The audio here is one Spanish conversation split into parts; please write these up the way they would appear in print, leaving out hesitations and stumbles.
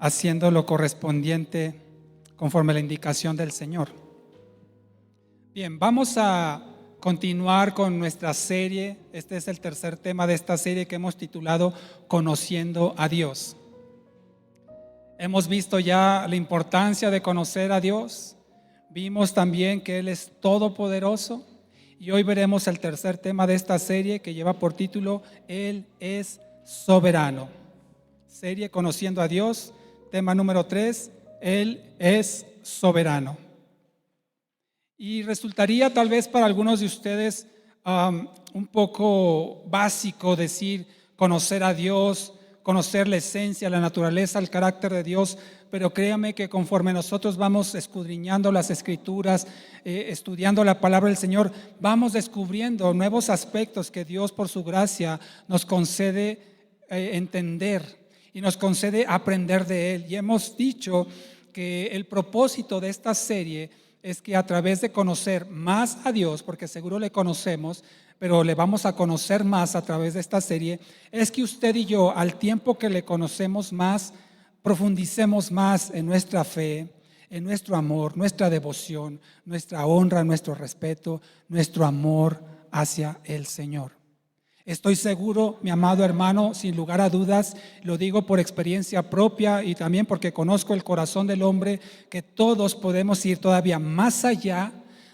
haciendo lo correspondiente conforme a la indicación del Señor. Bien, vamos a continuar con nuestra serie. Este es el tercer tema de esta serie que hemos titulado Conociendo a Dios. Hemos visto ya la importancia de conocer a Dios. Vimos también que Él es todopoderoso. Y hoy veremos el tercer tema de esta serie que lleva por título Él es soberano. Serie Conociendo a Dios, tema número 3, Él es soberano. Y resultaría tal vez para algunos de ustedes un poco básico decir conocer a Dios, conocer la esencia, la naturaleza, el carácter de Dios, pero créame que conforme nosotros vamos escudriñando las Escrituras, estudiando la palabra del Señor, vamos descubriendo nuevos aspectos que Dios por su gracia nos concede entender y nos concede aprender de Él. Y hemos dicho que el propósito de esta serie es que a través de conocer más a Dios, porque seguro le conocemos, pero le vamos a conocer más a través de esta serie, es que usted y yo, al tiempo que le conocemos más, profundicemos más en nuestra fe, en nuestro amor, nuestra devoción, nuestra honra, nuestro respeto, nuestro amor hacia el Señor. Estoy seguro, mi amado hermano, sin lugar a dudas, lo digo por experiencia propia y también porque conozco el corazón del hombre, que todos podemos ir todavía más allá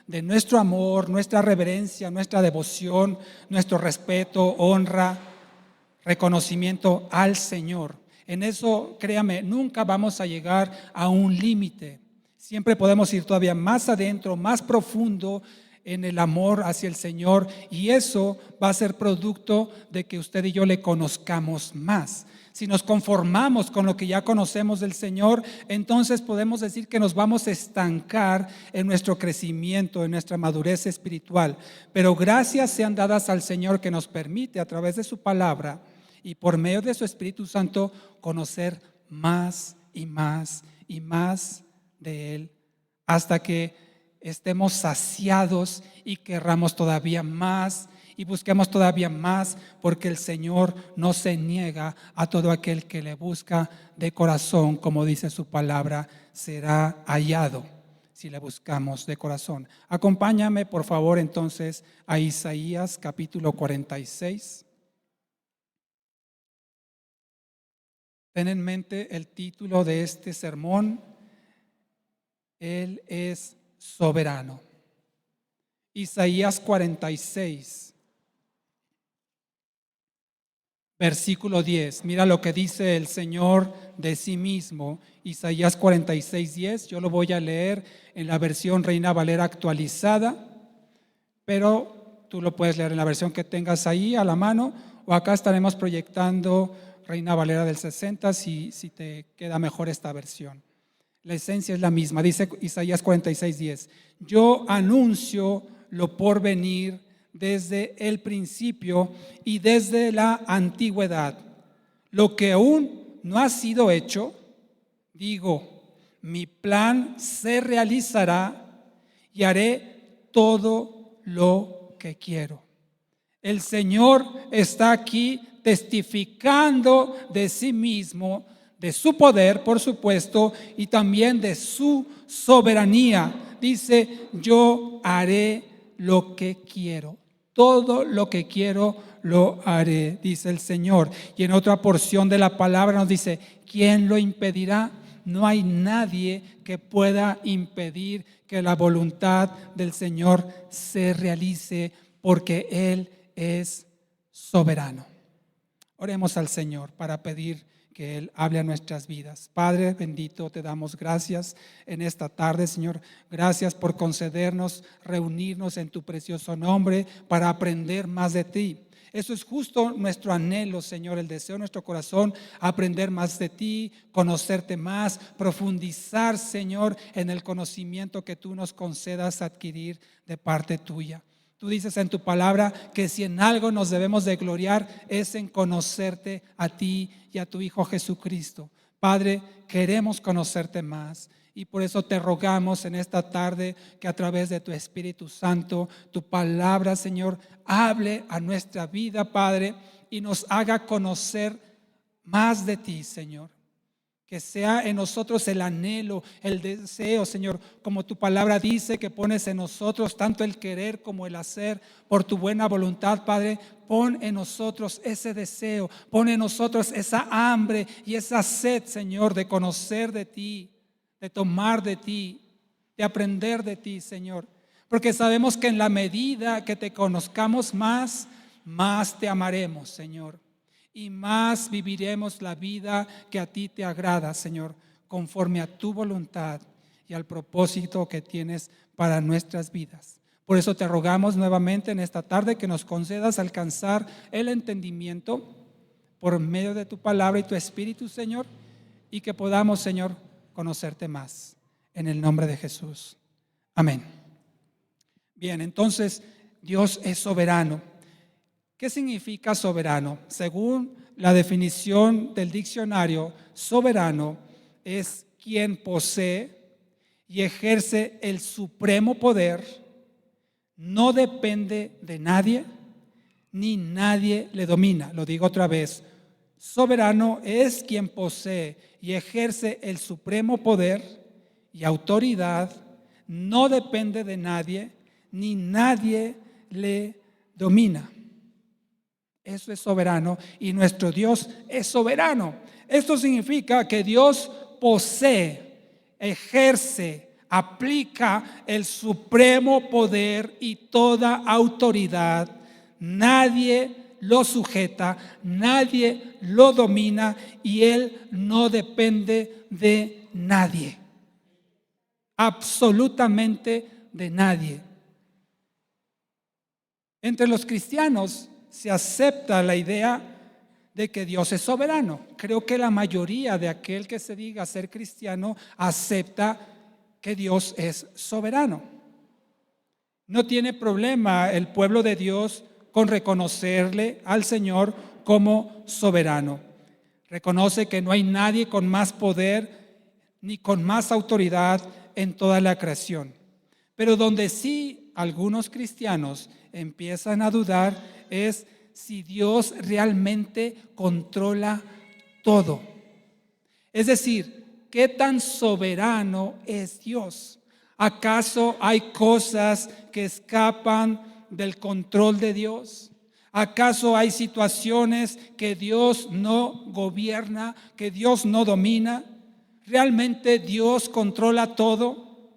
de nuestro amor, nuestra reverencia, nuestra devoción, nuestro respeto, honra, reconocimiento al Señor. En eso, créame, nunca vamos a llegar a un límite. Siempre podemos ir todavía más adentro, más profundo en el amor hacia el Señor, y eso va a ser producto de que usted y yo le conozcamos más. Si nos conformamos con lo que ya conocemos del Señor, entonces podemos decir que nos vamos a estancar en nuestro crecimiento, en nuestra madurez espiritual. Pero gracias sean dadas al Señor que nos permite a través de su palabra y por medio de su Espíritu Santo conocer más y más y más de Él, hasta que estemos saciados y querramos todavía más y busquemos todavía más, porque el Señor no se niega a todo aquel que le busca de corazón, como dice su palabra, será hallado si le buscamos de corazón. Acompáñame por favor entonces a Isaías capítulo 46. Ten en mente el título de este sermón: Él es soberano. Isaías 46, versículo 10. Mira lo que dice el Señor de sí mismo. Isaías 46, 10. Yo lo voy a leer en la versión Reina Valera actualizada, pero tú lo puedes leer en la versión que tengas ahí a la mano, o acá estaremos proyectando Reina Valera del 60 si te queda mejor esta versión. La esencia es la misma. Dice Isaías 46, 10. Yo anuncio lo por venir desde el principio y desde la antigüedad. Lo que aún no ha sido hecho, digo, mi plan se realizará y haré todo lo que quiero. El Señor está aquí testificando de sí mismo, de su poder, por supuesto, y también de su soberanía. Dice, yo haré lo que quiero. Todo lo que quiero lo haré, dice el Señor. Y en otra porción de la palabra nos dice, ¿quién lo impedirá? No hay nadie que pueda impedir que la voluntad del Señor se realice, porque Él es soberano. Oremos al Señor para pedir que Él hable a nuestras vidas. Padre bendito, te damos gracias en esta tarde, Señor. Gracias por concedernos reunirnos en tu precioso nombre para aprender más de ti. Eso es justo nuestro anhelo, Señor, el deseo de nuestro corazón, aprender más de ti, conocerte más, profundizar, Señor, en el conocimiento que tú nos concedas adquirir de parte tuya. Tú dices en tu palabra que si en algo nos debemos de gloriar es en conocerte a ti y a tu Hijo Jesucristo. Padre, queremos conocerte más y por eso te rogamos en esta tarde que a través de tu Espíritu Santo, tu palabra, Señor, hable a nuestra vida, Padre, y nos haga conocer más de ti, Señor. Que sea en nosotros el anhelo, el deseo, Señor, como tu palabra dice, que pones en nosotros tanto el querer como el hacer por tu buena voluntad, Padre. Pon en nosotros ese deseo, pon en nosotros esa hambre y esa sed, Señor, de conocer de ti, de tomar de ti, de aprender de ti, Señor. Porque sabemos que en la medida que te conozcamos más, más te amaremos, Señor. Y más viviremos la vida que a ti te agrada, Señor, conforme a tu voluntad y al propósito que tienes para nuestras vidas. Por eso te rogamos nuevamente en esta tarde que nos concedas alcanzar el entendimiento por medio de tu palabra y tu espíritu, Señor, y que podamos, Señor, conocerte más. En el nombre de Jesús. Amén. Bien, entonces Dios es soberano. ¿Qué significa soberano? Según la definición del diccionario, soberano es quien posee y ejerce el supremo poder, no depende de nadie, ni nadie le domina. Lo digo otra vez, soberano es quien posee y ejerce el supremo poder y autoridad, no depende de nadie, ni nadie le domina. Eso es soberano y nuestro Dios es soberano. Esto significa que Dios posee, ejerce, aplica el supremo poder y toda autoridad. Nadie lo sujeta, nadie lo domina y Él no depende de nadie. Absolutamente de nadie. Entre los cristianos se acepta la idea de que Dios es soberano. Creo que la mayoría de aquel que se diga ser cristiano acepta que Dios es soberano. No tiene problema el pueblo de Dios con reconocerle al Señor como soberano. Reconoce que no hay nadie con más poder ni con más autoridad en toda la creación. Pero donde sí algunos cristianos empiezan a dudar es si Dios realmente controla todo. Es decir, ¿qué tan soberano es Dios? ¿Acaso hay cosas que escapan del control de Dios? ¿Acaso hay situaciones que Dios no gobierna, que Dios no domina? ¿Realmente Dios controla todo?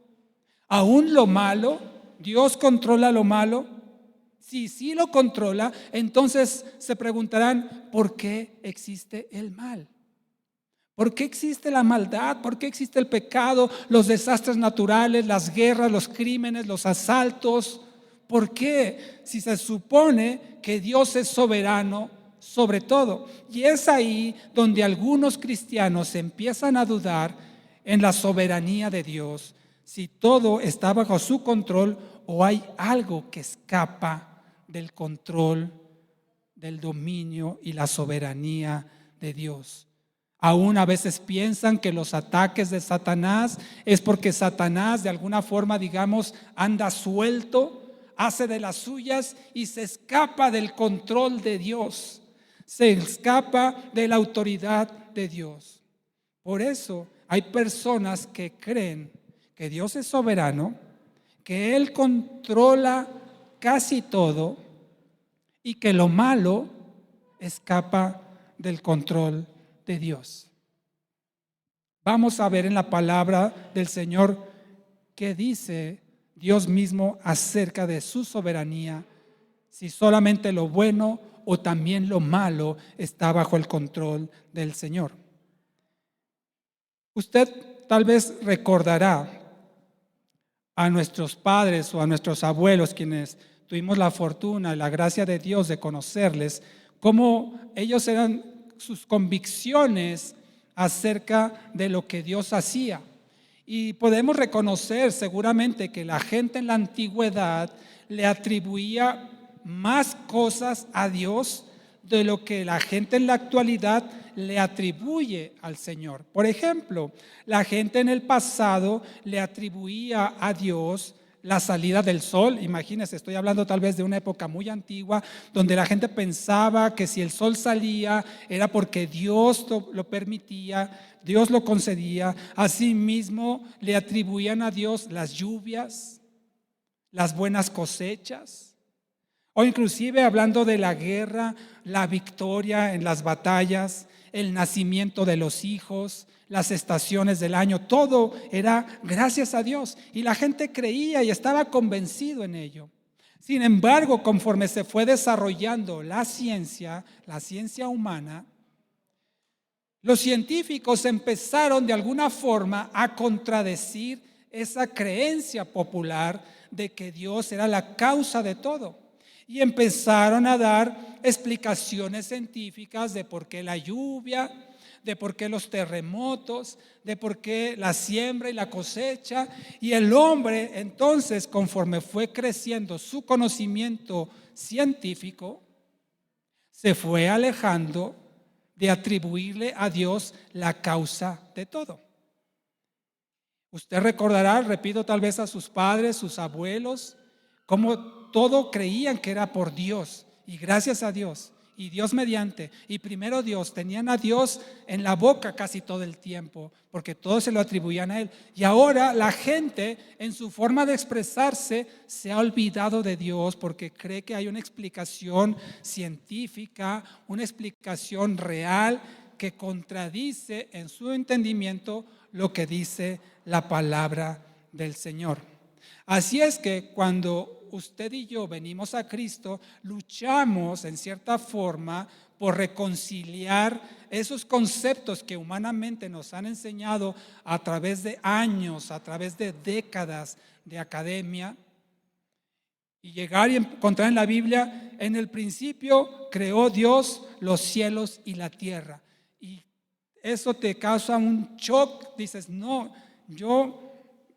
¿Aún lo malo? ¿Dios controla lo malo? Si sí lo controla, entonces se preguntarán, ¿por qué existe el mal? ¿Por qué existe la maldad? ¿Por qué existe el pecado, los desastres naturales, las guerras, los crímenes, los asaltos? ¿Por qué? Si se supone que Dios es soberano sobre todo. Y es ahí donde algunos cristianos empiezan a dudar en la soberanía de Dios, si todo está bajo su control o hay algo que escapa del control, del dominio y la soberanía de Dios. Aún a veces piensan que los ataques de Satanás es porque Satanás de alguna forma, digamos, anda suelto, hace de las suyas y se escapa del control de Dios, se escapa de la autoridad de Dios. Por eso hay personas que creen que Dios es soberano, que Él controla casi todo y que lo malo escapa del control de Dios. Vamos a ver en la palabra del Señor qué dice Dios mismo acerca de su soberanía, si solamente lo bueno o también lo malo está bajo el control del Señor. Usted tal vez recordará a nuestros padres o a nuestros abuelos, quienes tuvimos la fortuna y la gracia de Dios de conocerles, cómo ellos eran sus convicciones acerca de lo que Dios hacía. Y podemos reconocer seguramente que la gente en la antigüedad le atribuía más cosas a Dios de lo que la gente en la actualidad le atribuye al Señor. Por ejemplo, la gente en el pasado le atribuía a Dios la salida del sol. Imagínense, estoy hablando tal vez de una época muy antigua, donde la gente pensaba que si el sol salía era porque Dios lo permitía, Dios lo concedía. Asimismo, le atribuían a Dios las lluvias, las buenas cosechas, o inclusive hablando de la guerra, la victoria en las batallas, el nacimiento de los hijos, las estaciones del año, todo era gracias a Dios. Y la gente creía y estaba convencido en ello. Sin embargo, conforme se fue desarrollando la ciencia humana, los científicos empezaron de alguna forma a contradecir esa creencia popular de que Dios era la causa de todo. Y empezaron a dar explicaciones científicas de por qué la lluvia, de por qué los terremotos, de por qué la siembra y la cosecha. Y el hombre, entonces, conforme fue creciendo su conocimiento científico, se fue alejando de atribuirle a Dios la causa de todo. Usted recordará, repito, tal vez a sus padres, sus abuelos, cómo todo creían que era por Dios y gracias a Dios y Dios mediante y primero Dios, tenían a Dios en la boca casi todo el tiempo porque todo se lo atribuían a Él. Y ahora la gente en su forma de expresarse se ha olvidado de Dios porque cree que hay una explicación científica, una explicación real que contradice en su entendimiento lo que dice la palabra del Señor. Así es que cuando usted y yo venimos a Cristo, luchamos en cierta forma por reconciliar esos conceptos que humanamente nos han enseñado a través de años, a través de décadas de academia, y llegar y encontrar en la Biblia, en el principio creó Dios los cielos y la tierra. Y eso te causa un shock, dices, no, yo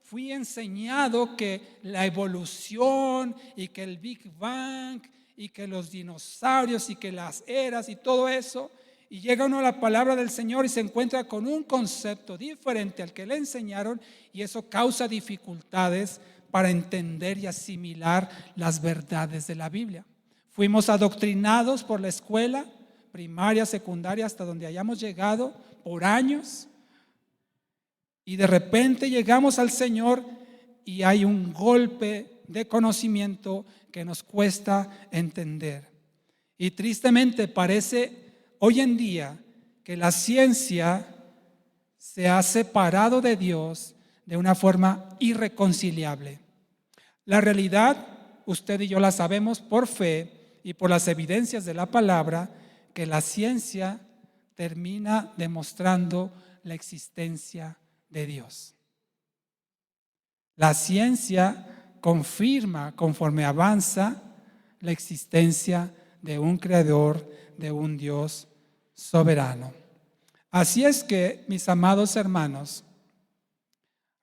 fui enseñado que la evolución y que el Big Bang y que los dinosaurios y que las eras y todo eso, y llega uno a la palabra del Señor y se encuentra con un concepto diferente al que le enseñaron y eso causa dificultades para entender y asimilar las verdades de la Biblia. Fuimos adoctrinados por la escuela primaria, secundaria, hasta donde hayamos llegado por años. Y de repente llegamos al Señor y hay un golpe de conocimiento que nos cuesta entender. Y tristemente parece hoy en día que la ciencia se ha separado de Dios de una forma irreconciliable. La realidad, usted y yo la sabemos por fe y por las evidencias de la palabra, que la ciencia termina demostrando la existencia de Dios. La ciencia confirma, conforme avanza, la existencia de un creador, de un Dios soberano. Así es que, mis amados hermanos,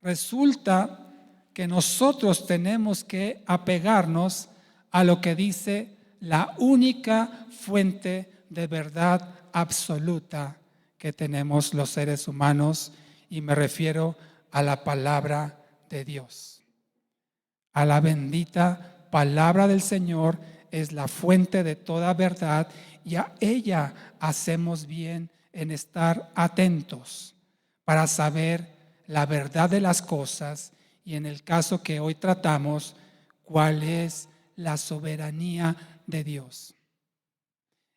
resulta que nosotros tenemos que apegarnos a lo que dice la única fuente de verdad absoluta que tenemos los seres humanos, y me refiero a la palabra de Dios. A la bendita palabra del Señor es la fuente de toda verdad y a ella hacemos bien en estar atentos para saber la verdad de las cosas y en el caso que hoy tratamos, cuál es la soberanía de Dios.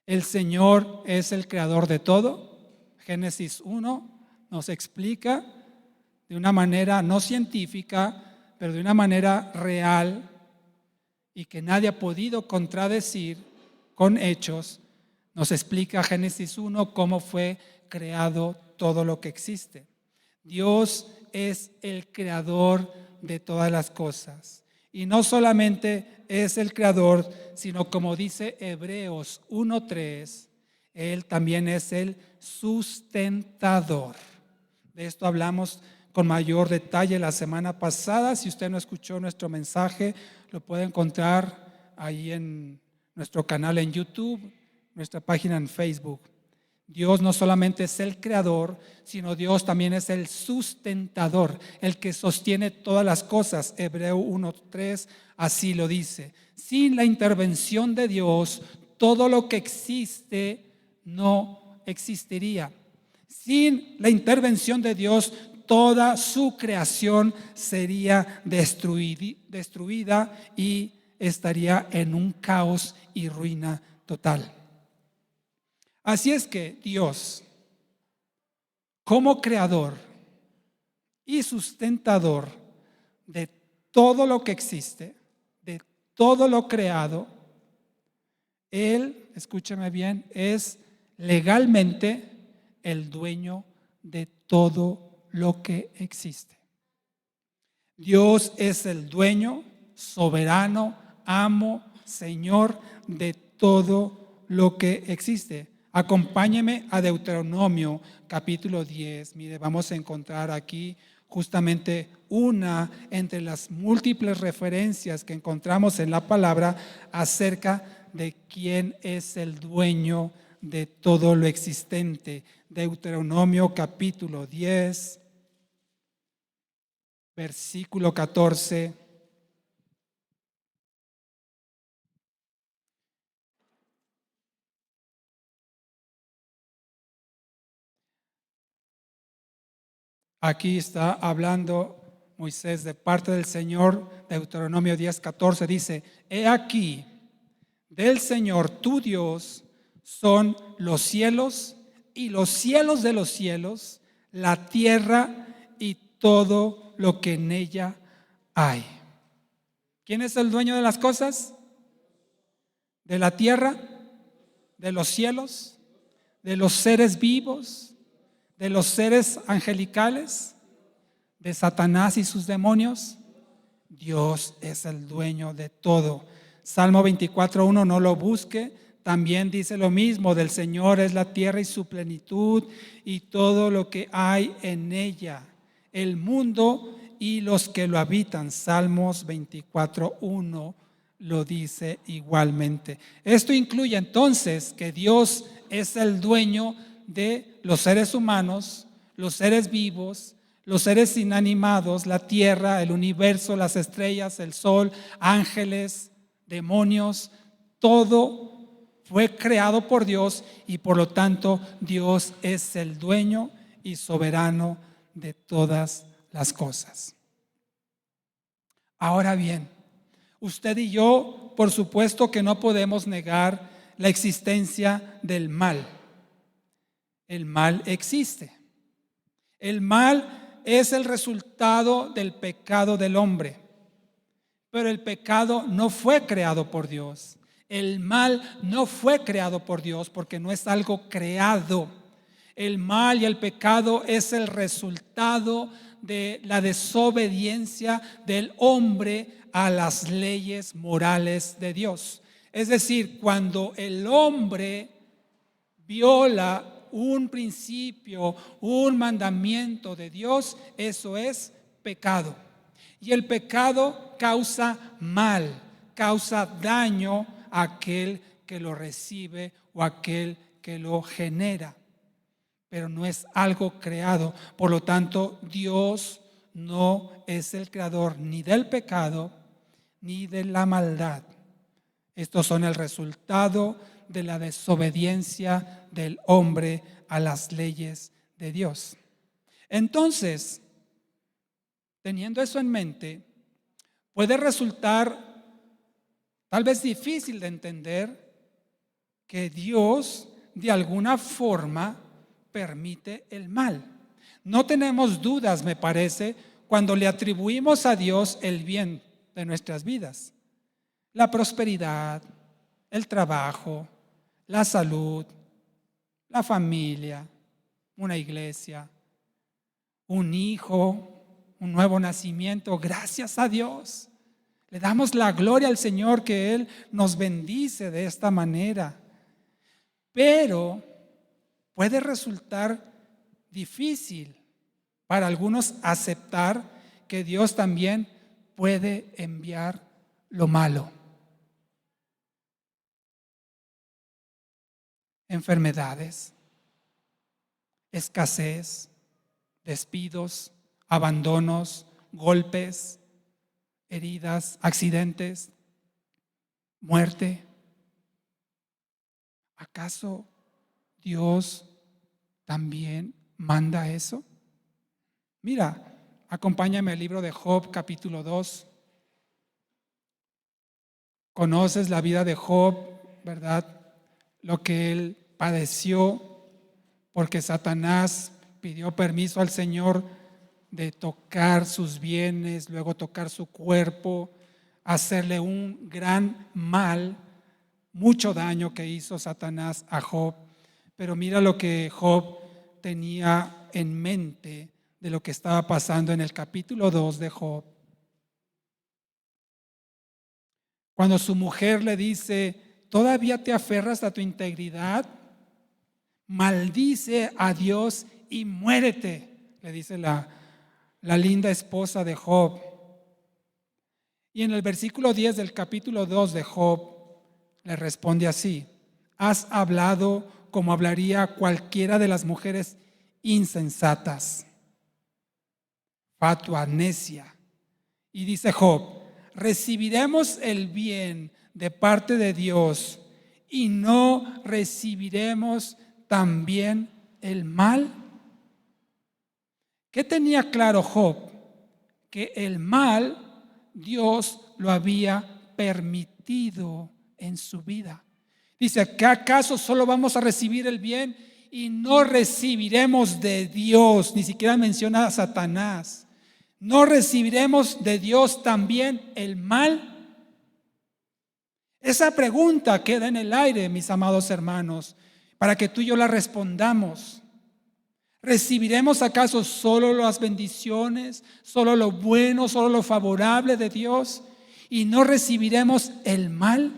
El Señor es el creador de todo. Génesis 1 nos explica de una manera no científica, pero de una manera real y que nadie ha podido contradecir con hechos. Nos explica Génesis 1 cómo fue creado todo lo que existe. Dios es el creador de todas las cosas. Y no solamente es el creador, sino como dice Hebreos 1:3, Él también es el sustentador. De esto hablamos con mayor detalle la semana pasada. Si usted no escuchó nuestro mensaje, lo puede encontrar ahí en nuestro canal en YouTube, nuestra página en Facebook. Dios no solamente es el creador, sino Dios también es el sustentador, el que sostiene todas las cosas. Hebreo 1:3 así lo dice. Sin la intervención de Dios, todo lo que existe no existiría. Sin la intervención de Dios, toda su creación sería destruida y estaría en un caos y ruina total. Así es que Dios, como creador y sustentador de todo lo que existe, de todo lo creado, Él, escúchame bien, es legalmente el dueño de todo lo que existe. Dios es el dueño, soberano, amo, Señor de todo lo que existe. Acompáñeme a Deuteronomio capítulo 10. Mire, vamos a encontrar aquí justamente una entre las múltiples referencias que encontramos en la palabra acerca de quién es el dueño de todo lo existente. Deuteronomio capítulo 10, versículo 14. Aquí está hablando Moisés de parte del Señor. Deuteronomio 10:14 dice: He aquí, del Señor tu Dios son los cielos y los cielos de los cielos, la tierra y todo lo que en ella hay. ¿Quién es el dueño de las cosas? ¿De la tierra? ¿De los cielos? ¿De los seres vivos? ¿De los seres angelicales? ¿De Satanás y sus demonios? Dios es el dueño de todo. Salmo 24:1, no lo busque. También dice lo mismo: del Señor es la tierra y su plenitud y todo lo que hay en ella, el mundo y los que lo habitan. Salmos 24:1 lo dice igualmente. Esto incluye entonces que Dios es el dueño de los seres humanos, los seres vivos, los seres inanimados, la tierra, el universo, las estrellas, el sol, ángeles, demonios, todo fue creado por Dios y por lo tanto Dios es el dueño y soberano de todas las cosas. Ahora bien, usted y yo, por supuesto que no podemos negar la existencia del mal. El mal existe. El mal es el resultado del pecado del hombre, pero el pecado no fue creado por Dios. El mal no fue creado por Dios porque no es algo creado. El mal y el pecado es el resultado de la desobediencia del hombre a las leyes morales de Dios. Es decir, cuando el hombre viola un principio, un mandamiento de Dios, eso es pecado. Y el pecado causa mal, causa daño a aquel que lo recibe o a aquel que lo genera. Pero no es algo creado. Por lo tanto, Dios no es el creador ni del pecado ni de la maldad. Estos son el resultado de la desobediencia del hombre a las leyes de Dios. Entonces, teniendo eso en mente, puede resultar tal vez difícil de entender que Dios de alguna forma permite el mal. No tenemos dudas, me parece, cuando le atribuimos a Dios el bien de nuestras vidas. La prosperidad, el trabajo, la salud, la familia, una iglesia, un hijo, un nuevo nacimiento. Gracias a Dios. Le damos la gloria al Señor que Él nos bendice de esta manera. Pero puede resultar difícil para algunos aceptar que Dios también puede enviar lo malo. Enfermedades, escasez, despidos, abandonos, golpes, heridas, accidentes, muerte. ¿Acaso Dios también manda eso? Mira, acompáñame al libro de Job, capítulo 2. Conoces la vida de Job, ¿verdad? Lo que él padeció porque Satanás pidió permiso al Señor de tocar sus bienes, luego tocar su cuerpo, hacerle un gran mal, mucho daño que hizo Satanás a Job. Pero mira lo que Job tenía en mente de lo que estaba pasando en el capítulo 2 de Job. Cuando su mujer le dice: ¿todavía te aferras a tu integridad? Maldice a Dios y muérete, le dice la linda esposa de Job. Y en el versículo 10 del capítulo 2 de Job le responde así: has hablado como hablaría cualquiera de las mujeres insensatas, fatua, necia. Y dice Job: recibiremos el bien de parte de Dios y no recibiremos también el mal. ¿Qué tenía claro Job? Que el mal Dios lo había permitido en su vida. Dice: ¿qué acaso solo vamos a recibir el bien y no recibiremos de Dios? Ni siquiera menciona a Satanás. ¿No recibiremos de Dios también el mal? Esa pregunta queda en el aire, mis amados hermanos, para que tú y yo la respondamos. ¿Recibiremos acaso solo las bendiciones, solo lo bueno, solo lo favorable de Dios y no recibiremos el mal?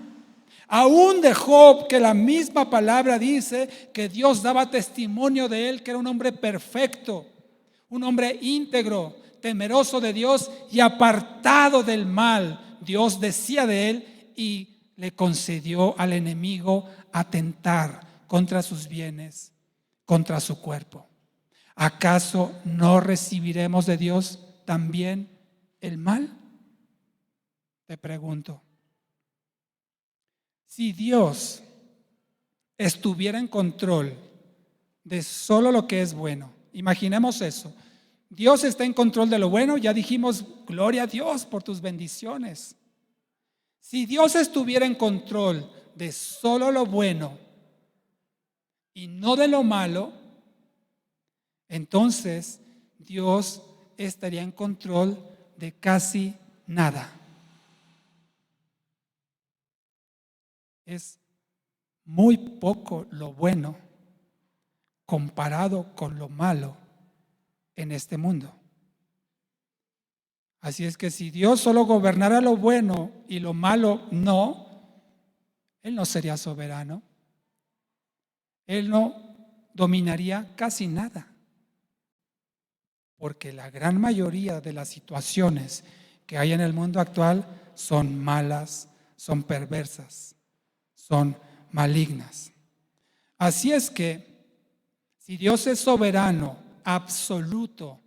Aún de Job, que la misma palabra dice que Dios daba testimonio de él, que era un hombre perfecto, un hombre íntegro, temeroso de Dios y apartado del mal. Dios decía de él y le concedió al enemigo atentar contra sus bienes, contra su cuerpo. ¿Acaso no recibiremos de Dios también el mal? Te pregunto. Si Dios estuviera en control de solo lo que es bueno, imaginemos eso. Dios está en control de lo bueno, ya dijimos, gloria a Dios por tus bendiciones. Si Dios estuviera en control de solo lo bueno y no de lo malo, entonces Dios estaría en control de casi nada. Es muy poco lo bueno comparado con lo malo en este mundo. Así es que si Dios solo gobernara lo bueno y lo malo no, Él no sería soberano. Él no dominaría casi nada. Porque la gran mayoría de las situaciones que hay en el mundo actual son malas, son perversas, son malignas. Así es que si Dios es soberano absoluto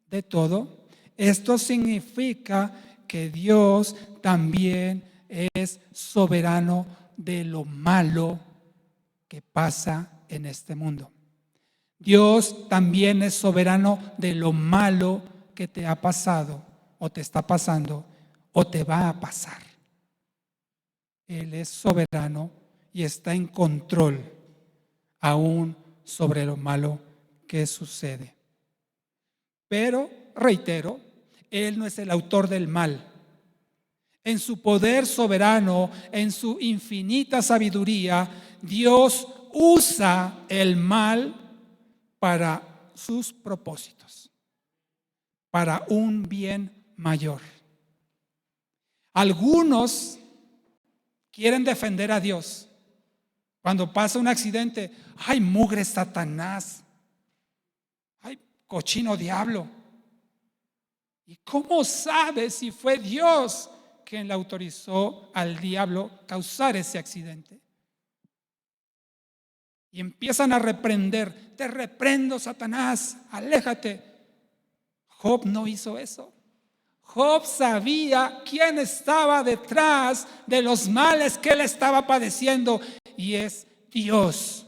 de todo, esto significa que Dios también es soberano de lo malo que pasa en este mundo. Dios también es soberano de lo malo que te ha pasado o te está pasando o te va a pasar. Él es soberano y está en control aún sobre lo malo que sucede. Pero, reitero, Él no es el autor del mal. En su poder soberano, en su infinita sabiduría, Dios usa el mal para sus propósitos, para un bien mayor. Algunos quieren defender a Dios. Cuando pasa un accidente, ¡ay, mugre Satanás! ¡Ay, cochino diablo! ¿Y cómo sabe si fue Dios quien le autorizó al diablo causar ese accidente? y empiezan a reprender. Te reprendo, Satanás, aléjate. Job no hizo eso. Job sabía quién estaba detrás de los males que él estaba padeciendo, y es Dios.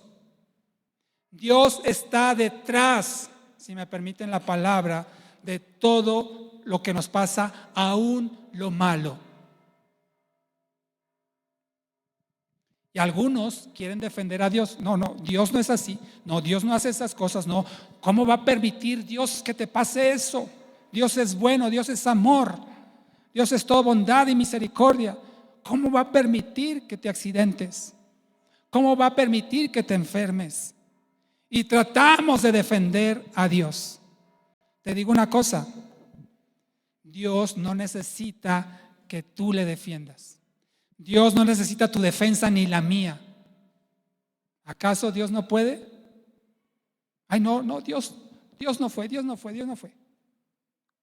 Dios está detrás, si me permiten la palabra, de todo lo que nos pasa, aún lo malo. Y algunos quieren defender a Dios. No, Dios no es así. No, Dios no hace esas cosas. No, ¿cómo va a permitir Dios que te pase eso? Dios es bueno, Dios es amor, Dios es toda bondad y misericordia. ¿Cómo va a permitir que te accidentes? ¿Cómo va a permitir que te enfermes? Y tratamos de defender a Dios. Te digo una cosa, Dios no necesita que tú le defiendas. Dios no necesita tu defensa ni la mía. ¿Acaso Dios no puede? Ay, no, Dios no fue.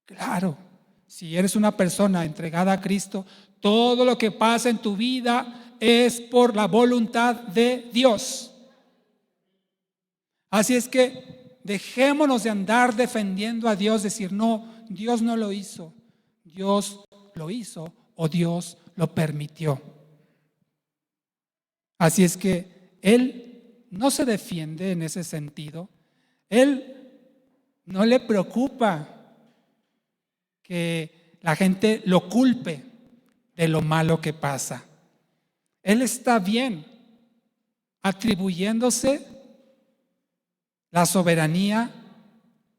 Claro, si eres una persona entregada a Cristo, todo lo que pasa en tu vida es por la voluntad de Dios. Así es que dejémonos de andar defendiendo a Dios, decir, no, Dios no lo hizo, Dios lo hizo o Dios lo permitió. Así es que Él no se defiende en ese sentido. Él no le preocupa que la gente lo culpe de lo malo que pasa. Él está bien atribuyéndose la soberanía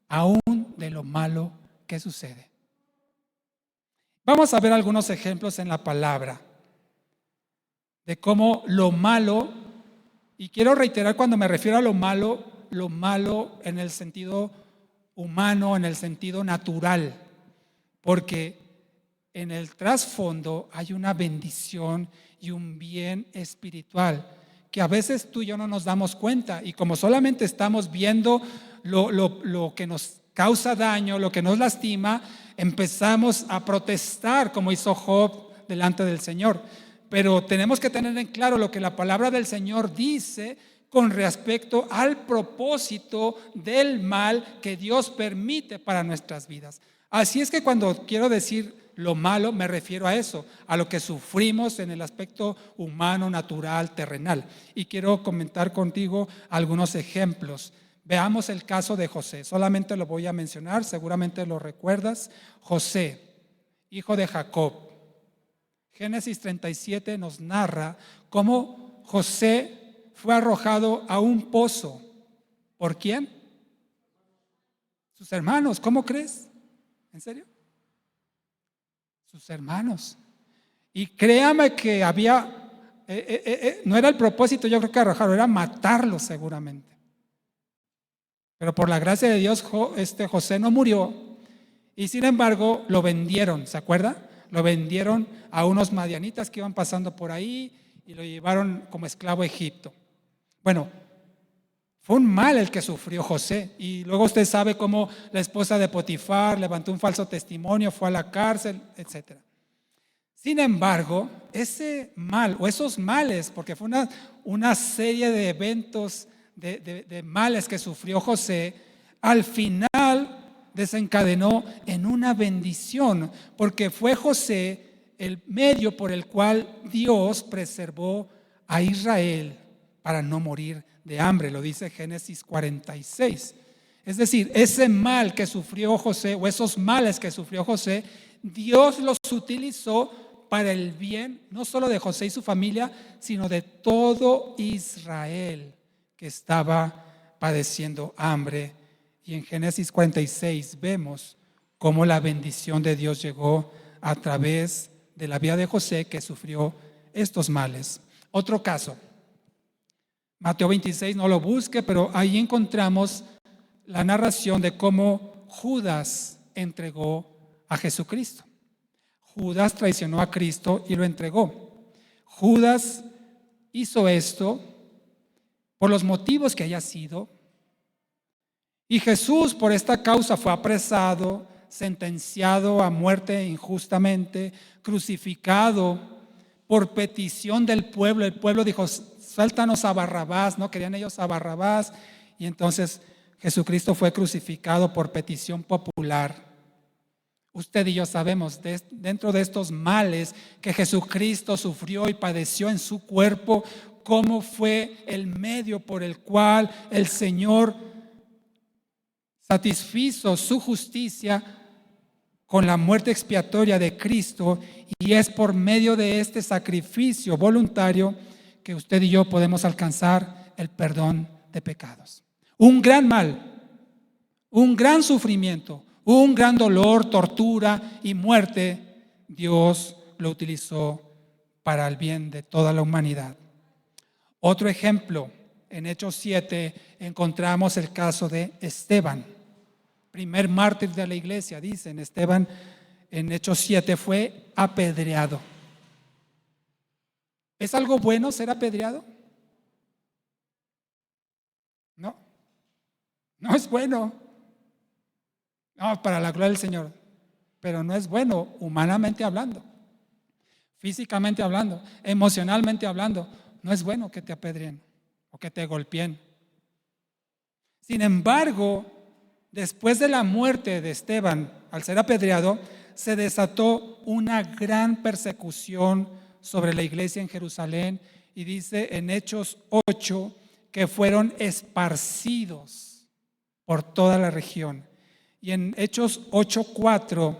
aún de lo malo que sucede. Vamos a ver algunos ejemplos en la palabra de cómo lo malo, y quiero reiterar cuando me refiero a lo malo en el sentido humano, en el sentido natural, porque en el trasfondo hay una bendición y un bien espiritual que a veces tú y yo no nos damos cuenta, y como solamente estamos viendo lo que nos causa daño, lo que nos lastima, empezamos a protestar como hizo Job delante del Señor. Pero tenemos que tener en claro lo que la palabra del Señor dice con respecto al propósito del mal que Dios permite para nuestras vidas. Así es que cuando quiero decir lo malo, me refiero a eso, a lo que sufrimos en el aspecto humano, natural, terrenal. Y quiero comentar contigo algunos ejemplos. Veamos el caso de José. Solamente lo voy a mencionar, seguramente lo recuerdas. José, hijo de Jacob. Génesis 37 nos narra cómo José fue arrojado a un pozo. ¿Por quién? Sus hermanos. ¿Cómo crees? ¿En serio? Sus hermanos. Y créame que había, no era el propósito, yo creo que arrojarlo, era matarlo seguramente. Pero por la gracia de Dios, José no murió, y sin embargo lo vendieron, ¿se acuerda? Lo vendieron a unos madianitas que iban pasando por ahí y lo llevaron como esclavo a Egipto. Bueno, fue un mal el que sufrió José, y luego usted sabe cómo la esposa de Potifar levantó un falso testimonio, fue a la cárcel, etc. Sin embargo, ese mal o esos males, porque fue una serie de eventos de males que sufrió José, al final desencadenó en una bendición, porque fue José el medio por el cual Dios preservó a Israel para no morir de hambre, lo dice Génesis 46. Es decir, ese mal que sufrió José, o esos males que sufrió José, Dios los utilizó para el bien, no solo de José y su familia, sino de todo Israel que estaba padeciendo hambre. Y en Génesis 46 vemos cómo la bendición de Dios llegó a través de la vida de José, que sufrió estos males. Otro caso, Mateo 26, no lo busque, pero ahí encontramos la narración de cómo Judas entregó a Jesucristo. Judas traicionó a Cristo y lo entregó. Judas hizo esto por los motivos que haya sido, y Jesús por esta causa fue apresado, sentenciado a muerte injustamente, crucificado por petición del pueblo. El pueblo dijo, suéltanos a Barrabás, ¿no? Querían ellos a Barrabás, y entonces Jesucristo fue crucificado por petición popular. Usted y yo sabemos, dentro de estos males que Jesucristo sufrió y padeció en su cuerpo, cómo fue el medio por el cual el Señor satisfizo su justicia con la muerte expiatoria de Cristo, y es por medio de este sacrificio voluntario que usted y yo podemos alcanzar el perdón de pecados. Un gran mal, un gran sufrimiento, un gran dolor, tortura y muerte, Dios lo utilizó para el bien de toda la humanidad. Otro ejemplo, en Hechos 7 encontramos el caso de Esteban, primer mártir de la iglesia. Dicen, Esteban en Hechos 7 fue apedreado. ¿Es algo bueno ser apedreado? No, no es bueno. No, para la gloria del Señor. Pero no es bueno humanamente hablando, físicamente hablando, emocionalmente hablando. No es bueno que te apedreen o que te golpeen. Sin embargo, después de la muerte de Esteban, al ser apedreado, se desató una gran persecución sobre la iglesia en Jerusalén, y dice en Hechos 8 que fueron esparcidos por toda la región. Y en Hechos 8:4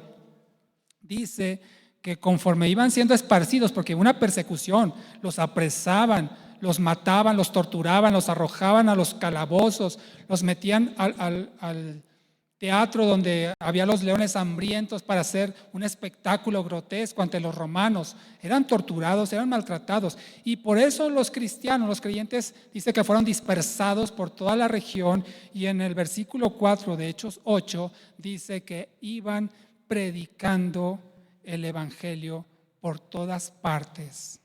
dice que conforme iban siendo esparcidos, porque una persecución, los apresaban, los mataban, los torturaban, los arrojaban a los calabozos, los metían al teatro donde había los leones hambrientos para hacer un espectáculo grotesco ante los romanos. Eran torturados, eran maltratados, y por eso los cristianos, los creyentes, dice que fueron dispersados por toda la región. Y en el versículo 4 de Hechos 8 dice que iban predicando el evangelio por todas partes.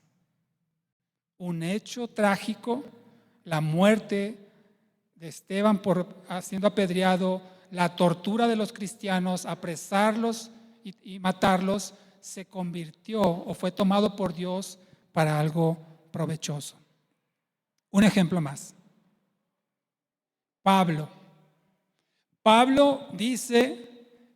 Un hecho trágico, la muerte de Esteban por siendo apedreado, la tortura de los cristianos, apresarlos y matarlos, se convirtió o fue tomado por Dios para algo provechoso. Un ejemplo más. Pablo dice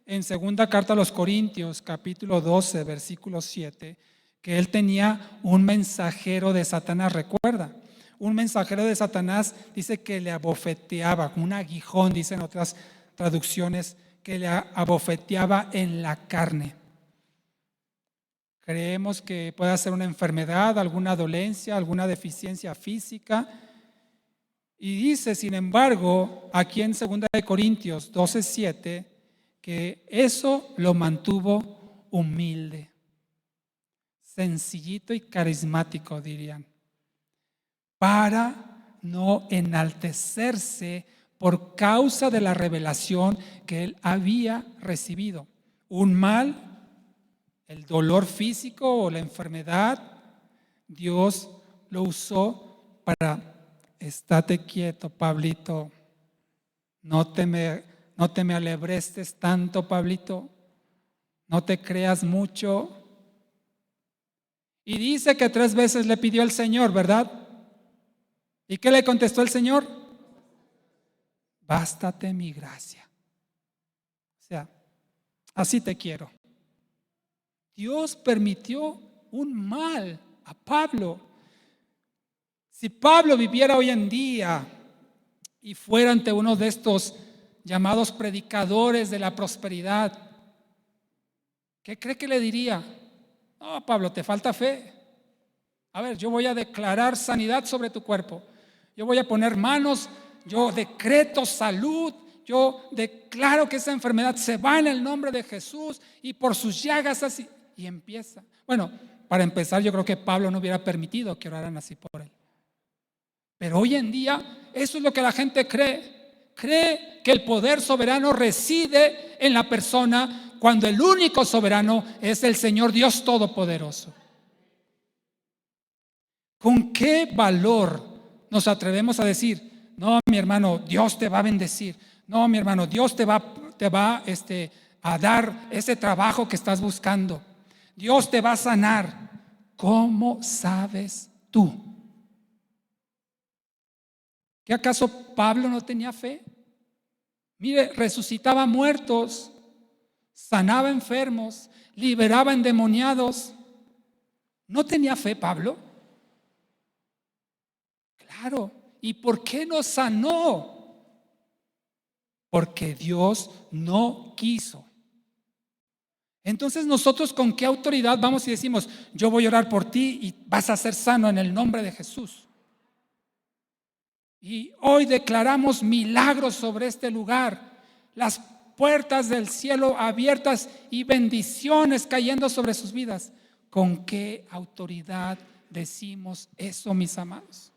en segunda carta a los Corintios, capítulo 12, versículo 7, que él tenía un mensajero de Satanás. ¿Recuerda? Un mensajero de Satanás, dice que le abofeteaba, un aguijón, dicen otras traducciones, que le abofeteaba en la carne. Creemos que puede ser una enfermedad, alguna dolencia, alguna deficiencia física. Y dice, sin embargo, aquí en 2 Corintios 12:7, que eso lo mantuvo humilde, sencillito y carismático, dirían, para no enaltecerse por causa de la revelación que él había recibido. Un mal, el dolor físico o la enfermedad, Dios lo usó para: estate quieto, Pablito, no te me alebrestes tanto, Pablito, no te creas mucho. Y dice que 3 veces le pidió el Señor, ¿verdad? ¿Y qué le contestó el Señor? Bástate mi gracia. O sea, así te quiero. Dios permitió un mal a Pablo. Si Pablo viviera hoy en día y fuera ante uno de estos llamados predicadores de la prosperidad, ¿qué cree que le diría? No, Pablo, te falta fe. A ver, yo voy a declarar sanidad sobre tu cuerpo. Yo voy a poner manos, yo decreto salud, yo declaro que esa enfermedad se va en el nombre de Jesús y por sus llagas así. Y empieza. Bueno, para empezar, yo creo que Pablo no hubiera permitido que oraran así por él. Pero hoy en día, eso es lo que la gente cree. Cree que el poder soberano reside en la persona, cuando el único soberano es el Señor Dios Todopoderoso. ¿Con qué valor nos atrevemos a decir: no, mi hermano, Dios te va a bendecir? No, mi hermano, Dios te va a dar ese trabajo que estás buscando. Dios te va a sanar. ¿Cómo sabes tú ¿Qué acaso Pablo no tenía fe? Mire, resucitaba muertos, sanaba enfermos, liberaba endemoniados. ¿No tenía fe Pablo? Claro. ¿Y por qué no sanó? Porque Dios no quiso. Entonces nosotros, ¿con qué autoridad vamos y decimos: yo voy a orar por ti y vas a ser sano en el nombre de Jesús? Y hoy declaramos milagros sobre este lugar, las puertas del cielo abiertas y bendiciones cayendo sobre sus vidas. ¿Con qué autoridad decimos eso, mis amados?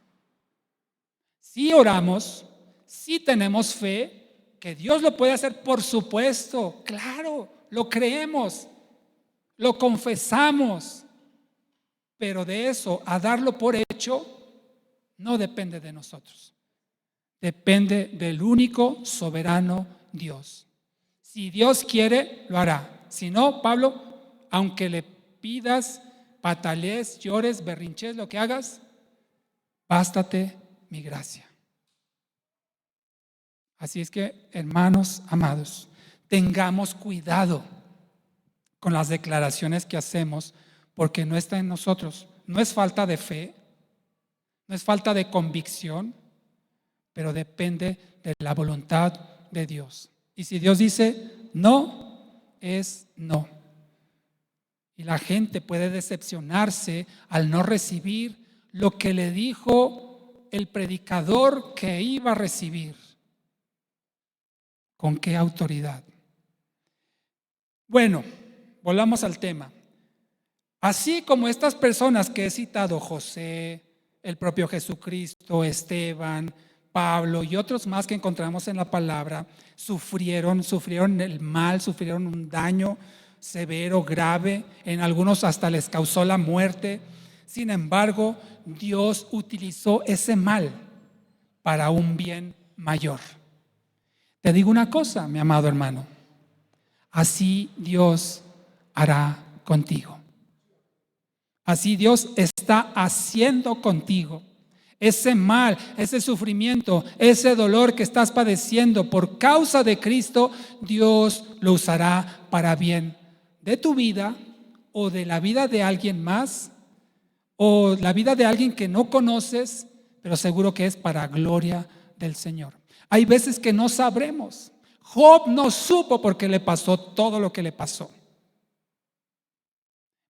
Si oramos, si tenemos fe, que Dios lo puede hacer, por supuesto, claro, lo creemos, lo confesamos, pero de eso a darlo por hecho no depende de nosotros. Depende del único soberano Dios. Si Dios quiere, lo hará. Si no, Pablo, aunque le pidas, patalees, llores, berrinches, lo que hagas, bástate mi gracia. Así es que, hermanos amados, tengamos cuidado con las declaraciones que hacemos, porque no está en nosotros. No es falta de fe, no es falta de convicción, pero depende de la voluntad de Dios. Y si Dios dice no, es no. Y la gente puede decepcionarse al no recibir lo que le dijo el predicador que iba a recibir. ¿Con qué autoridad? Bueno, volvamos al tema. Así como estas personas que he citado, José, el propio Jesucristo, Esteban, Pablo y otros más que encontramos en la palabra, sufrieron el mal, sufrieron un daño severo, grave, en algunos hasta les causó la muerte. Sin embargo, Dios utilizó ese mal para un bien mayor. Te digo una cosa, mi amado hermano, así Dios hará contigo. Así Dios está haciendo contigo. Ese mal, ese sufrimiento, ese dolor que estás padeciendo por causa de Cristo, Dios lo usará para bien de tu vida o de la vida de alguien más o la vida de alguien que no conoces, pero seguro que es para gloria del Señor. Hay veces que no sabremos. Job no supo porque le pasó todo lo que le pasó.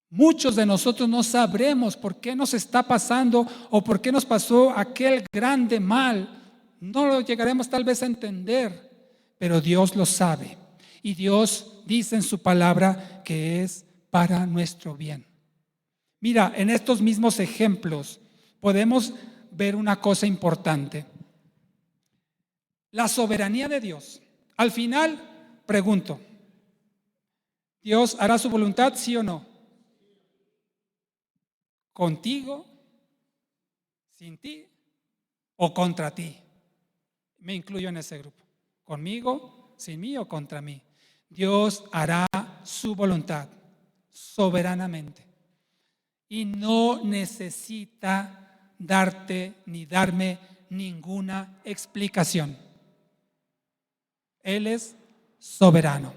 Muchos de nosotros no sabremos por qué nos está pasando o por qué nos pasó aquel grande mal. No lo llegaremos tal vez a entender, pero Dios lo sabe. Y Dios dice en su palabra que es para nuestro bien. Mira, en estos mismos ejemplos podemos ver una cosa importante. La soberanía de Dios. Al final, pregunto, ¿Dios hará su voluntad, sí o no? ¿Contigo, sin ti o contra ti? Me incluyo en ese grupo. ¿Conmigo, sin mí o contra mí? Dios hará su voluntad soberanamente y no necesita darte ni darme ninguna explicación. Él es soberano.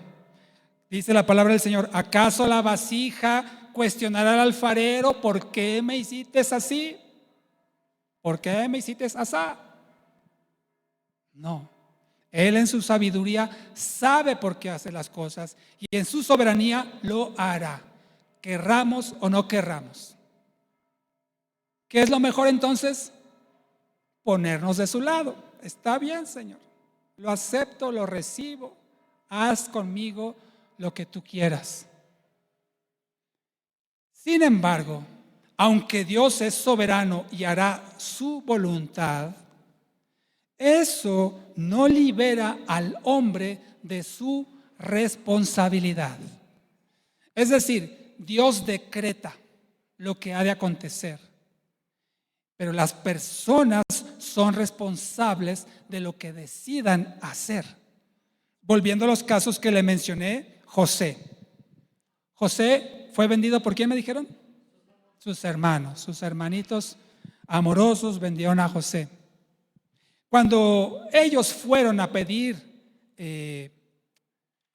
Dice la palabra del Señor: ¿acaso la vasija cuestionará al alfarero? ¿Por qué me hiciste así? ¿Por qué me hiciste asá? No. Él en su sabiduría sabe por qué hace las cosas y en su soberanía lo hará, querramos o no querramos. ¿Qué es lo mejor entonces? Ponernos de su lado. Está bien, Señor, lo acepto, lo recibo, haz conmigo lo que tú quieras. Sin embargo, aunque Dios es soberano y hará su voluntad, eso no libera al hombre de su responsabilidad. Es decir, Dios decreta lo que ha de acontecer, pero las personas son responsables de lo que decidan hacer. Volviendo a los casos que le mencioné, José. José fue vendido ¿por quién me dijeron? Sus hermanos, sus hermanitos amorosos vendieron a José. Cuando ellos fueron a pedir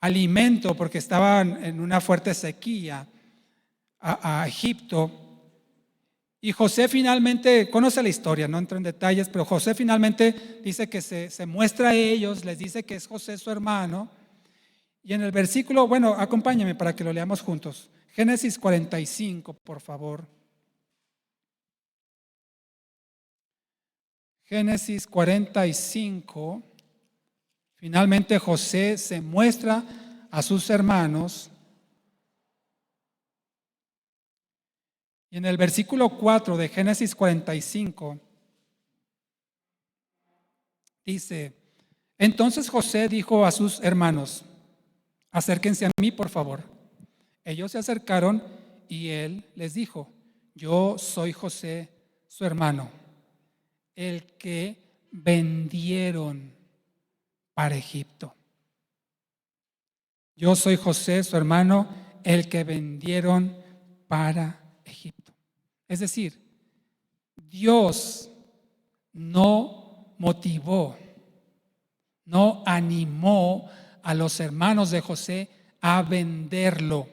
alimento porque estaban en una fuerte sequía a Egipto, y José finalmente, conoce la historia, no entro en detalles, pero José finalmente dice que se muestra a ellos, les dice que es José su hermano. Y en el versículo, bueno, acompáñame para que lo leamos juntos. Génesis 45, por favor. Génesis 45. Finalmente José se muestra a sus hermanos. Y en el versículo 4 de Génesis 45 dice: entonces José dijo a sus hermanos: acérquense a mí, por favor. Ellos se acercaron y él les dijo: yo soy José, su hermano, el que vendieron para Egipto. Yo soy José, su hermano, el que vendieron para Egipto. Es decir, Dios no motivó, no animó a los hermanos de José a venderlo.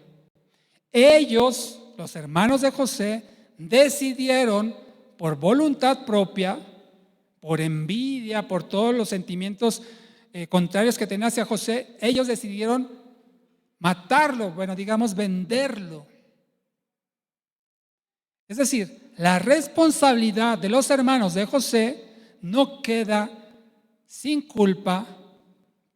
Ellos, los hermanos de José, decidieron por voluntad propia, por envidia, por todos los sentimientos contrarios que tenían hacia José, ellos decidieron matarlo, bueno, digamos venderlo. Es decir, la responsabilidad de los hermanos de José no queda sin culpa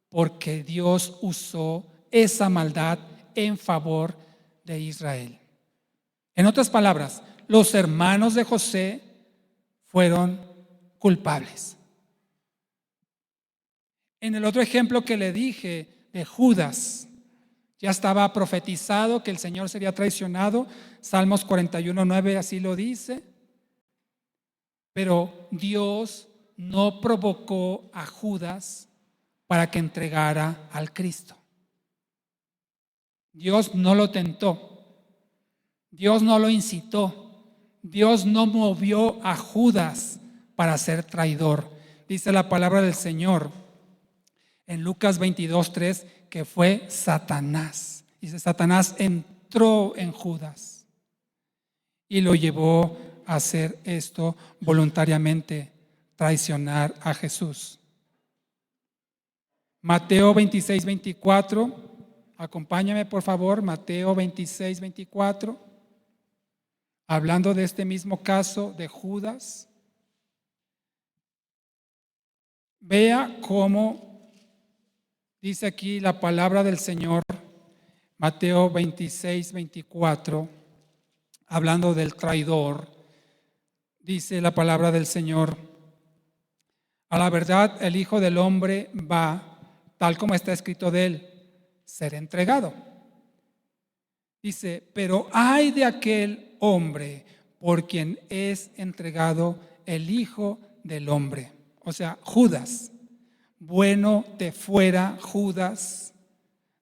porque Dios usó esa maldad en favor de Israel. En otras palabras, los hermanos de José fueron culpables. En el otro ejemplo que le dije de Judas, ya estaba profetizado que el Señor sería traicionado. Salmos 41:9 así lo dice. Pero Dios no provocó a Judas para que entregara al Cristo. Dios no lo tentó. Dios no lo incitó. Dios no movió a Judas para ser traidor. Dice la palabra del Señor en Lucas 22:3 que fue Satanás. Dice: Satanás entró en Judas y lo llevó a hacer esto voluntariamente, traicionar a Jesús. Mateo 26:24, acompáñame por favor, Mateo 26:24, hablando de este mismo caso de Judas. Vea cómo dice aquí la palabra del Señor, Mateo 26:24, hablando del traidor. Dice la palabra del Señor: a la verdad el Hijo del Hombre va, tal como está escrito de él, ser entregado. Dice: pero ay de aquel hombre por quien es entregado el Hijo del Hombre. O sea, Judas. Bueno te fuera, Judas,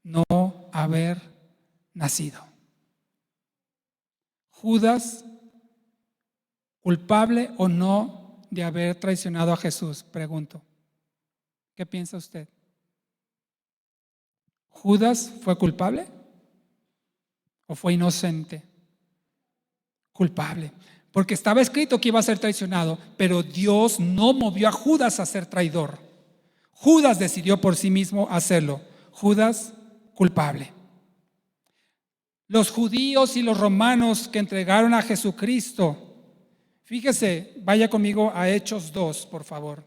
no haber nacido. Judas, culpable o no de haber traicionado a Jesús, pregunto. ¿Qué piensa usted? ¿Judas fue culpable o fue inocente? Culpable, porque estaba escrito que iba a ser traicionado, pero Dios no movió a Judas a ser traidor. Judas decidió por sí mismo hacerlo. Judas, culpable. Los judíos y los romanos que entregaron a Jesucristo, fíjese, vaya conmigo a Hechos 2, por favor.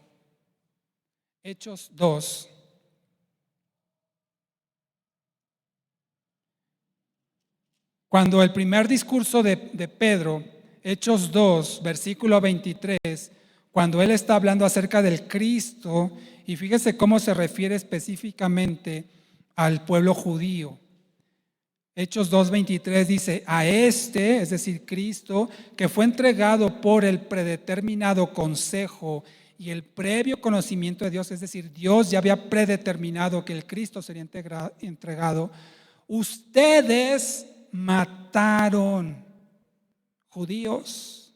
Hechos 2. Cuando el primer discurso de Pedro, Hechos 2, versículo 23, cuando él está hablando acerca del Cristo, y fíjese cómo se refiere específicamente al pueblo judío. Hechos 2:23 dice: a este, es decir, Cristo, que fue entregado por el predeterminado consejo y el previo conocimiento de Dios, es decir, Dios ya había predeterminado que el Cristo sería entregado, ustedes mataron, judíos,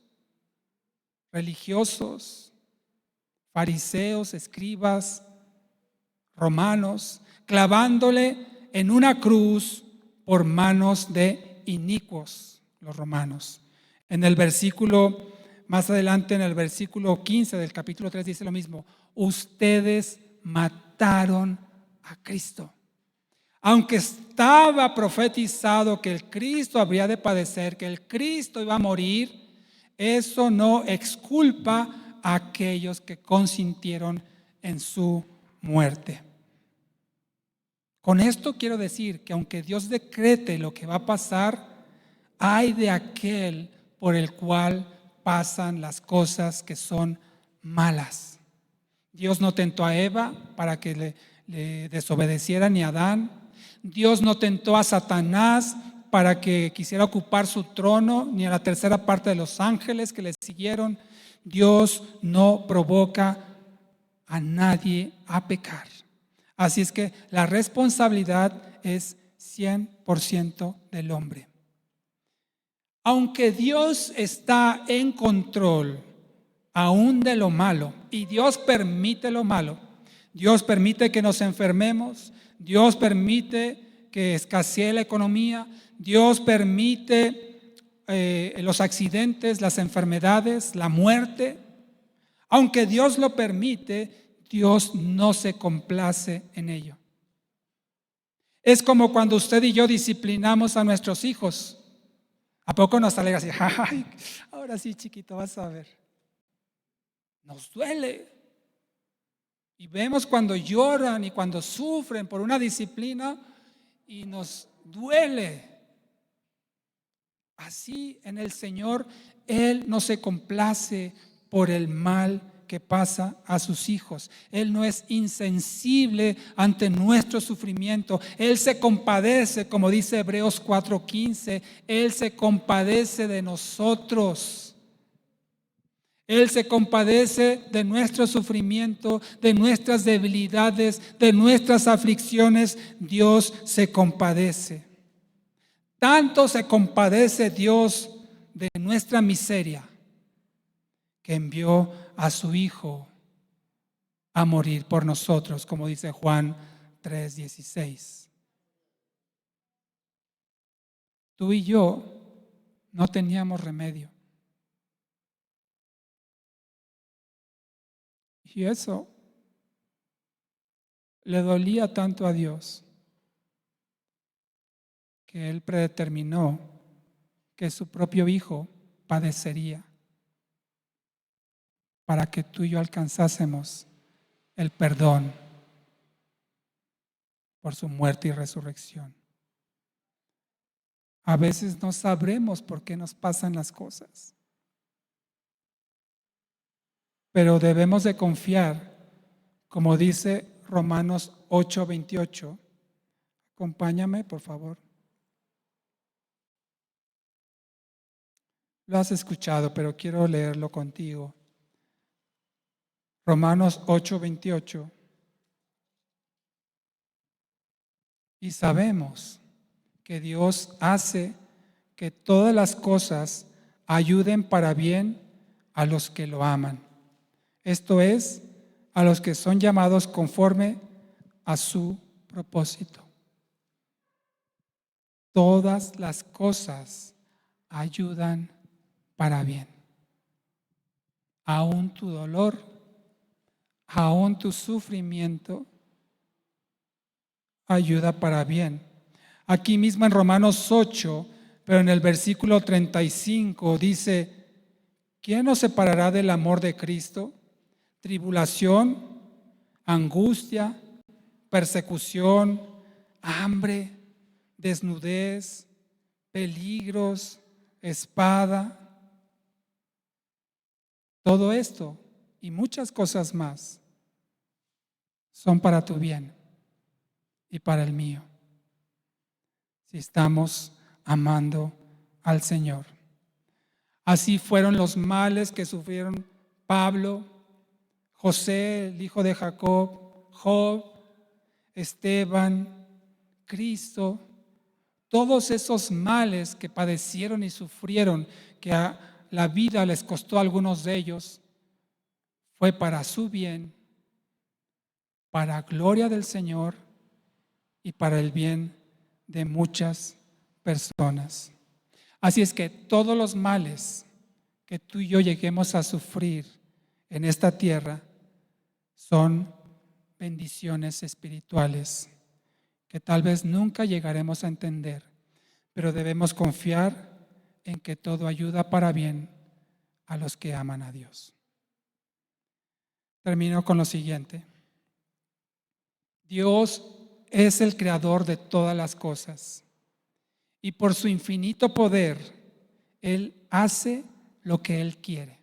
religiosos, fariseos, escribas, romanos, clavándole en una cruz por manos de inicuos, los romanos. En el versículo, más adelante en el versículo 15 del capítulo 3 dice lo mismo: ustedes mataron a Cristo. Aunque estaba profetizado que el Cristo habría de padecer, que el Cristo iba a morir, eso no exculpa a aquellos que consintieron en su muerte. Con esto quiero decir que aunque Dios decrete lo que va a pasar, hay de aquel por el cual pasan las cosas que son malas. Dios no tentó a Eva para que le desobedeciera, ni a Adán. Dios no tentó a Satanás para que quisiera ocupar su trono, ni a la tercera parte de los ángeles que le siguieron. Dios no provoca a nadie a pecar. Así es que la responsabilidad es 100% del hombre. Aunque Dios está en control aún de lo malo, y Dios permite lo malo, Dios permite que nos enfermemos, Dios permite que escasee la economía, Dios permite los accidentes, las enfermedades, la muerte. Aunque Dios lo permite, Dios no se complace en ello. Es como cuando usted y yo disciplinamos a nuestros hijos. ¿A poco nos alegra así? Ay, ahora sí, chiquito, vas a ver. Nos duele. Y vemos cuando lloran y cuando sufren por una disciplina y nos duele. Así en el Señor, Él no se complace por el mal que pasa a sus hijos. Él no es insensible ante nuestro sufrimiento. Él se compadece, como dice Hebreos 4:15, Él se compadece de nosotros. Él se compadece de nuestro sufrimiento, de nuestras debilidades, de nuestras aflicciones. Dios se compadece. Tanto se compadece Dios de nuestra miseria que envió a su Hijo a morir por nosotros, como dice Juan 3:16. Tú y yo no teníamos remedio. Y eso le dolía tanto a Dios que Él predeterminó que su propio Hijo padecería para que tú y yo alcanzásemos el perdón por su muerte y resurrección. A veces no sabremos por qué nos pasan las cosas, pero debemos de confiar, como dice Romanos 8:28. Acompáñame, por favor. Lo has escuchado, pero quiero leerlo contigo. Romanos 8:28. Y sabemos que Dios hace que todas las cosas ayuden para bien a los que lo aman. Esto es, a los que son llamados conforme a su propósito. Todas las cosas ayudan para bien. Aún tu dolor, aún tu sufrimiento, ayuda para bien. Aquí mismo en Romanos 8, pero en el versículo 35 dice: ¿quién nos separará del amor de Cristo? Tribulación, angustia, persecución, hambre, desnudez, peligros, espada. Todo esto y muchas cosas más son para tu bien y para el mío, si estamos amando al Señor. Así fueron los males que sufrieron Pablo, José, el hijo de Jacob, Job, Esteban, Cristo. Todos esos males que padecieron y sufrieron, que a la vida les costó a algunos de ellos, fue para su bien, para gloria del Señor y para el bien de muchas personas. Así es que todos los males que tú y yo lleguemos a sufrir en esta tierra son bendiciones espirituales que tal vez nunca llegaremos a entender, pero debemos confiar en que todo ayuda para bien a los que aman a Dios. Termino con lo siguiente. Dios es el creador de todas las cosas y por su infinito poder, Él hace lo que Él quiere.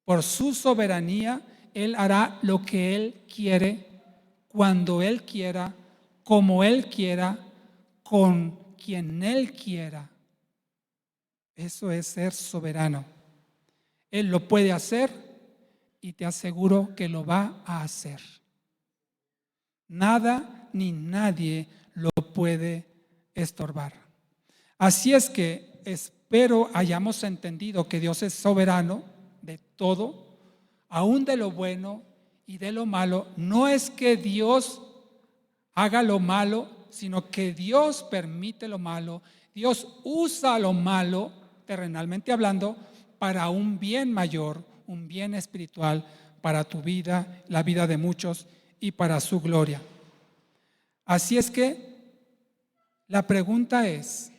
Por su soberanía, Él hará lo que Él quiere, cuando Él quiera, como Él quiera, con quien Él quiera. Eso es ser soberano. Él lo puede hacer y te aseguro que lo va a hacer. Nada ni nadie lo puede estorbar. Así es que espero hayamos entendido que Dios es soberano de todo, aún de lo bueno y de lo malo. No es que Dios haga lo malo, sino que Dios permite lo malo. Dios usa lo malo, terrenalmente hablando, para un bien mayor, un bien espiritual para tu vida, la vida de muchos y para su gloria. Así es que la pregunta es,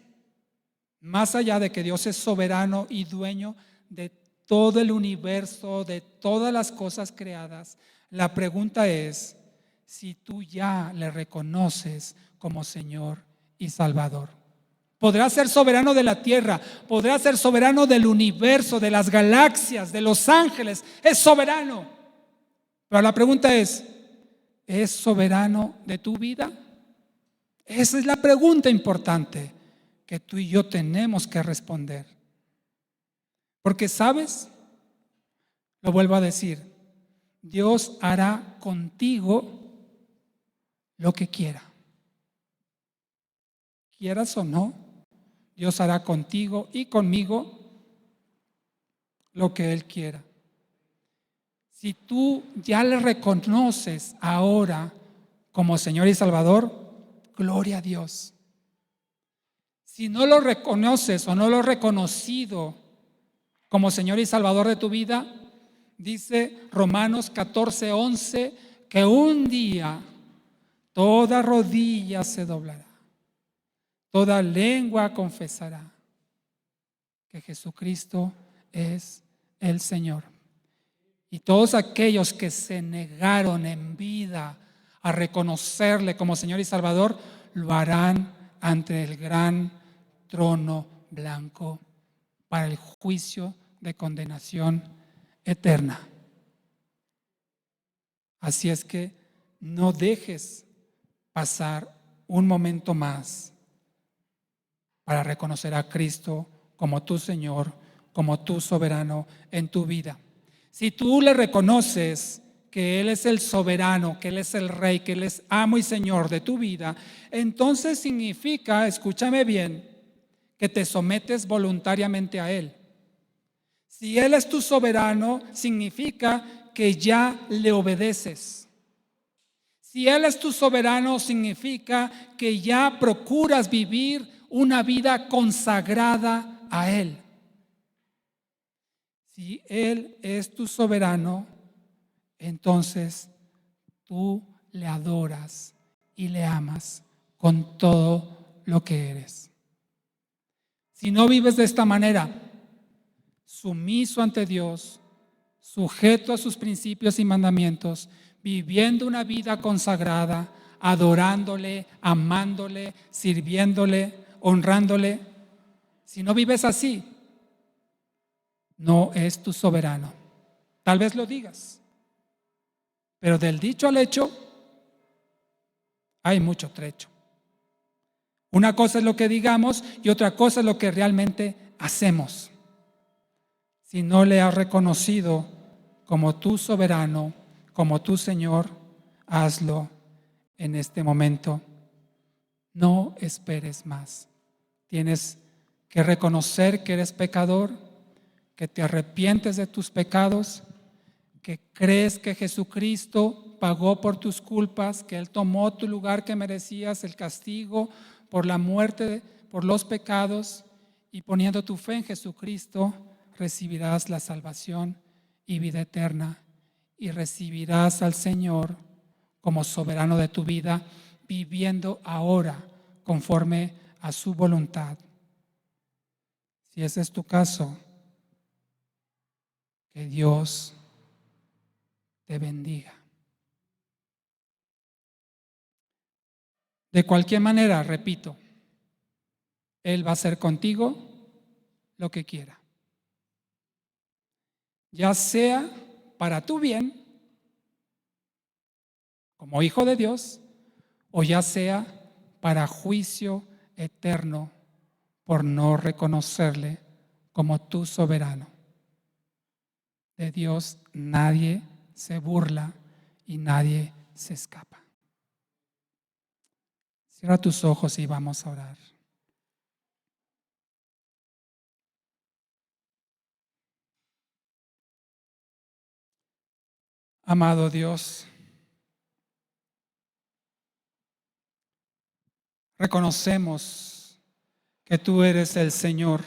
más allá de que Dios es soberano y dueño de todo el universo, de todas las cosas creadas, la pregunta es si tú ya le reconoces como Señor y Salvador. Podrá ser soberano de la tierra, podrá ser soberano del universo, de las galaxias, de los ángeles, es soberano. Pero la pregunta ¿es soberano de tu vida? Esa es la pregunta importante que tú y yo tenemos que responder. Porque, ¿sabes? Lo vuelvo a decir, Dios hará contigo lo que quiera. Quieras o no, Dios hará contigo y conmigo lo que Él quiera. Si tú ya le reconoces ahora como Señor y Salvador, gloria a Dios. Si no lo reconoces o no lo has reconocido como Señor y Salvador de tu vida, dice Romanos 14:11 que un día toda rodilla se doblará, toda lengua confesará que Jesucristo es el Señor. Y todos aquellos que se negaron en vida a reconocerle como Señor y Salvador, lo harán ante el gran trono blanco para el juicio de condenación eterna. Así es que no dejes pasar un momento más para reconocer a Cristo como tu Señor, como tu soberano en tu vida. Si tú le reconoces que Él es el soberano, que Él es el Rey, que Él es amo y Señor de tu vida, entonces significa, escúchame bien, que te sometes voluntariamente a Él. Si Él es tu soberano, significa que ya le obedeces. Si Él es tu soberano, significa que ya procuras vivir una vida consagrada a Él. Si Él es tu soberano, entonces tú le adoras y le amas con todo lo que eres. Si no vives de esta manera, sumiso ante Dios, sujeto a sus principios y mandamientos, viviendo una vida consagrada, adorándole, amándole, sirviéndole, honrándole, si no vives así, no es tu soberano. Tal vez lo digas, pero del dicho al hecho hay mucho trecho. Una cosa es lo que digamos y otra cosa es lo que realmente hacemos. Si no le has reconocido como tu soberano, como tu Señor, hazlo en este momento. No esperes más. Tienes que reconocer que eres pecador, que te arrepientes de tus pecados, que crees que Jesucristo pagó por tus culpas, que Él tomó tu lugar que merecías, el castigo por la muerte, por los pecados, y poniendo tu fe en Jesucristo, recibirás la salvación y vida eterna, y recibirás al Señor como soberano de tu vida, viviendo ahora conforme a su voluntad. Si ese es tu caso, que Dios te bendiga. De cualquier manera, repito, Él va a hacer contigo lo que quiera, ya sea para tu bien, como hijo de Dios, o ya sea para juicio eterno por no reconocerle como tu soberano. De Dios nadie se burla y nadie se escapa. Cierra tus ojos y vamos a orar. Amado Dios, reconocemos que tú eres el Señor,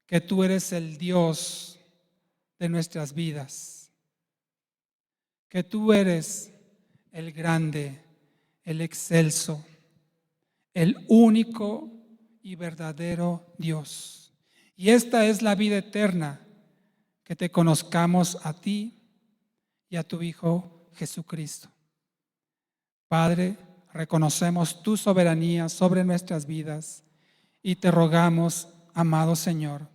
que tú eres el Dios de nuestras vidas, que tú eres el grande, el excelso, el único y verdadero Dios. Y esta es la vida eterna, que te conozcamos a ti y a tu Hijo Jesucristo. Padre, reconocemos tu soberanía sobre nuestras vidas y te rogamos, amado Señor,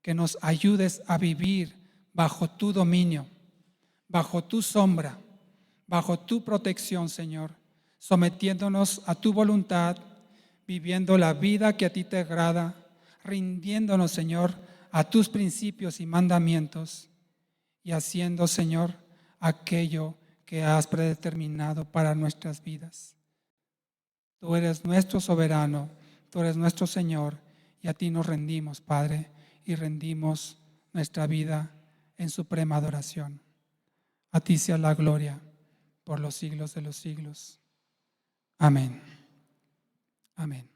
que nos ayudes a vivir bajo tu dominio, bajo tu sombra, bajo tu protección, Señor, sometiéndonos a tu voluntad, viviendo la vida que a ti te agrada, rindiéndonos, Señor, a tus principios y mandamientos y haciendo, Señor, aquello que has predeterminado para nuestras vidas. Tú eres nuestro soberano, tú eres nuestro Señor, y a ti nos rendimos, Padre, y rendimos nuestra vida en suprema adoración. A ti sea la gloria por los siglos de los siglos. Amén. Amén.